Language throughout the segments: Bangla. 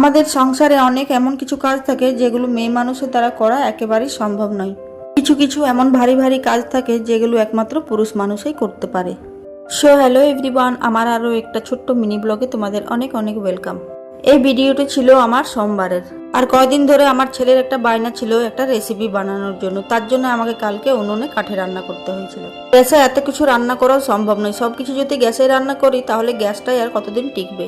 আমাদের সংসারে অনেক এমন কিছু কাজ থাকে যেগুলো মেয়ে মানুষের দ্বারা করা একেবারেই সম্ভব নয়। কিছু কিছু এমন ভারী ভারী কাজ থাকে যেগুলো একমাত্র পুরুষ মানুষই করতে পারে। সো হ্যালো এভরিওয়ান, আমার আরও একটা ছোট্ট মিনি ব্লগে তোমাদের অনেক অনেক ওয়েলকাম। এই ভিডিওটি ছিল আমার সোমবারের। আর কয়দিন ধরে আমার ছেলের একটা বায়না ছিল একটা রেসিপি বানানোর জন্য, তার জন্য আমাকে কালকে উনুনে কাঠে রান্না করতে হয়েছিল। গ্যাসে এত কিছু রান্না করাও সম্ভব নয়, সবকিছু যদি গ্যাসে রান্না করি তাহলে গ্যাসটাই আর কতদিন টিকবে।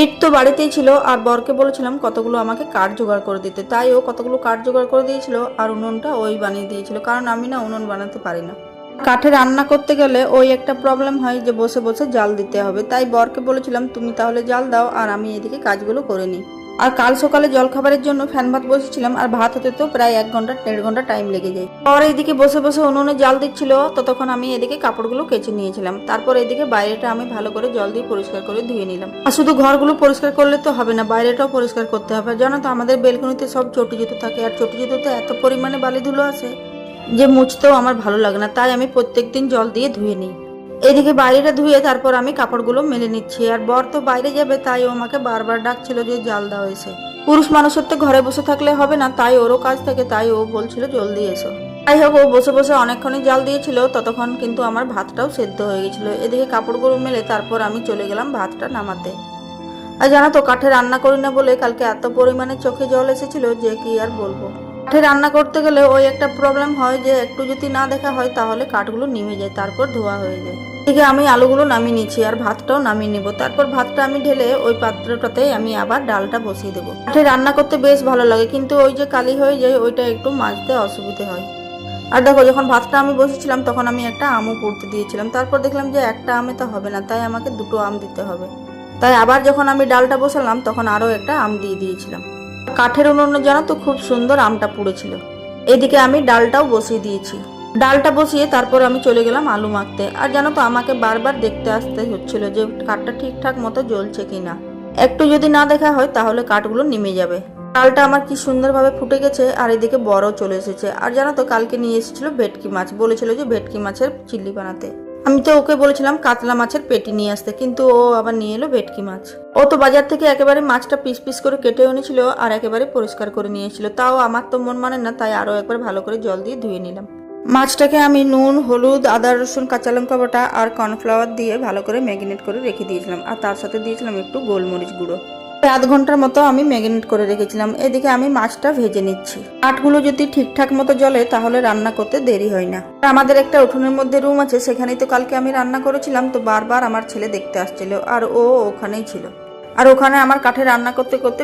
ইট তো বাড়িতেই ছিল, আর বরকে বলেছিলাম কতগুলো আমাকে কাঠ জোগাড় করে দিতে, তাই ও কতগুলো কাঠ জোগাড় করে দিয়েছিল আর উনুনটা ওই বানিয়ে দিয়েছিল, কারণ আমি না উনুন বানাতে পারি না। কাঠে রান্না করতে গেলে ওই একটা প্রবলেম হয় যে বসে বসে জাল দিতে হবে, তাই বরকে বলেছিলাম তুমি তাহলে জাল দাও আর আমি এদিকে কাজগুলো করে নিই। আর কাল সকালে জলখাবারের জন্য ফ্যান ভাত বসেছিলাম, আর ভাত হতে তো প্রায় 1 ঘন্টা 1.5 ঘন্টা টাইম লেগে যায়। পর এইদিকে বসে বসে উনুনে জাল দিচ্ছিল, ততক্ষণ আমি এদিকে কাপড়গুলো কেচে নিয়েছিলাম। তারপর এদিকে বাইরেটা আমি ভালো করে জল দিয়ে পরিষ্কার করে ধুয়ে নিলাম। আর শুধু ঘরগুলো পরিষ্কার করলে তো হবে না, বাইরেটাও পরিষ্কার করতে হবে। জানো তো আমাদের বেলকনিতে সব চটি জুতো থাকে, আর চটি জুতোতে এত পরিমাণে বালি ধুলো আছে যে মুছতেও আমার ভালো লাগে না, তাই আমি প্রত্যেকদিন জল দিয়ে ধুয়ে নিই। এদিকে বাইরেটা ধুয়ে তারপর আমি কাপড়গুলো মেলে নিচ্ছি। আর বর তো বাইরে যাবে, তাই ও আমাকে বারবার ডাকছিল যে জাল দাও এসে। পুরুষ মানুষের তো ঘরে বসে থাকলে হবে না, তাই ওরও কাজ থাকে, তাই ও বলছিল জলদি এসো। যাই হোক, ও বসে বসে অনেকক্ষণই জাল দিয়েছিল, ততক্ষণ কিন্তু আমার ভাতটাও সেদ্ধ হয়ে গেছিল। এদিকে কাপড়গুলো মেলে তারপর আমি চলে গেলাম ভাতটা নামাতে। আর জানো তো কাঠে রান্না করি না বলে কালকে এত পরিমাণে চোখে জল এসেছিল যে কি আর বলবো। কাঠে রান্না করতে গেলে ওই একটা প্রবলেম হয় যে একটু যদি না দেখা হয় তাহলে কাঠগুলো নিভে যায়, তারপর ধোয়া হয়ে যায়। এদিকে আমি আলুগুলো নামিয়ে নিচ্ছি আর ভাতটাও নামিয়ে নিব। তারপর ভাতটা আমি ঢেলে ওই পাত্রটাতে আমি আবার ডালটা বসিয়ে দেবো। কাঠে রান্না করতে বেশ ভালো লাগে, কিন্তু ওই যে কালি হয়ে যায় ওইটা একটু মাজতে অসুবিধে হয়। আর দেখো, যখন ভাতটা আমি বসেছিলাম তখন আমি একটা আমও পুড়তে দিয়েছিলাম, তারপর দেখলাম যে একটা আমে তো হবে না, তাই আমাকে 2টো আম দিতে হবে। তাই আবার যখন আমি ডালটা বসালাম তখন আরও একটা আম দিয়ে দিয়েছিলাম। কাঠের উনুনে জানো তো খুব সুন্দর আমটা পুড়েছিল। এদিকে আমি ডালটাও বসিয়ে দিয়েছি। ডালটা বসিয়ে তারপর আমি চলে গেলাম আলু মাখতে। আর জানো তো আমাকে বারবার দেখতে আসতে হচ্ছিল যে কাঠটা ঠিকঠাক মতো জ্বলছে কিনা। একটু যদি না দেখা হয় তাহলে কাঠগুলো নেমে যাবে। ডালটা আমার কি সুন্দরভাবে ফুটে গেছে, আর এদিকে বড়ও চলে এসেছে। আর জানো তো কালকে নিয়ে এসেছিল ভেটকি মাছ, বলেছিল যে ভেটকি মাছের চিল্লি বানাতে। আমি তো ওকে বলেছিলাম কাতলা মাছের পেটি নিয়ে আসতে, কিন্তু ও আবার নিয়ে এলো ভেটকি মাছ। ও তো বাজার থেকে একেবারে মাছটা পিস পিস করে কেটে এনেছিল আর একেবারে পরিষ্কার করে নিয়ে এসেছিল। তাও আমার তো মন মানে না, তাই আরো একবার ভালো করে জল দিয়ে ধুয়ে নিলাম। মাছটাকে আমি নুন, হলুদ, আদা, রসুন, কাঁচা লঙ্কা বাটা আর কর্নফ্লাওয়ার দিয়ে ভালো করে ম্যারিনেট করে রেখে দিয়েছিলাম, আর তার সাথে দিয়েছিলাম একটু গোলমরিচ গুঁড়ো। 1/2 ঘন্টার মতো আমি ম্যারিনেট করে রেখেছিলাম। এদিকে আমি মাছটা ভেজে নিচ্ছি। কাঠগুলো যদি ঠিকঠাক মতো জ্বলে তাহলে রান্না করতে দেরি হয় না। আমাদের একটা উঠোনের মধ্যে রুম আছে, সেখানেই তো কালকে আমি রান্না করেছিলাম, তো বারবার আমার ছেলে দেখতে আসছিল আর ও ওখানেই ছিল। আর ওখানে আমার কাঠে রান্না করতে করতে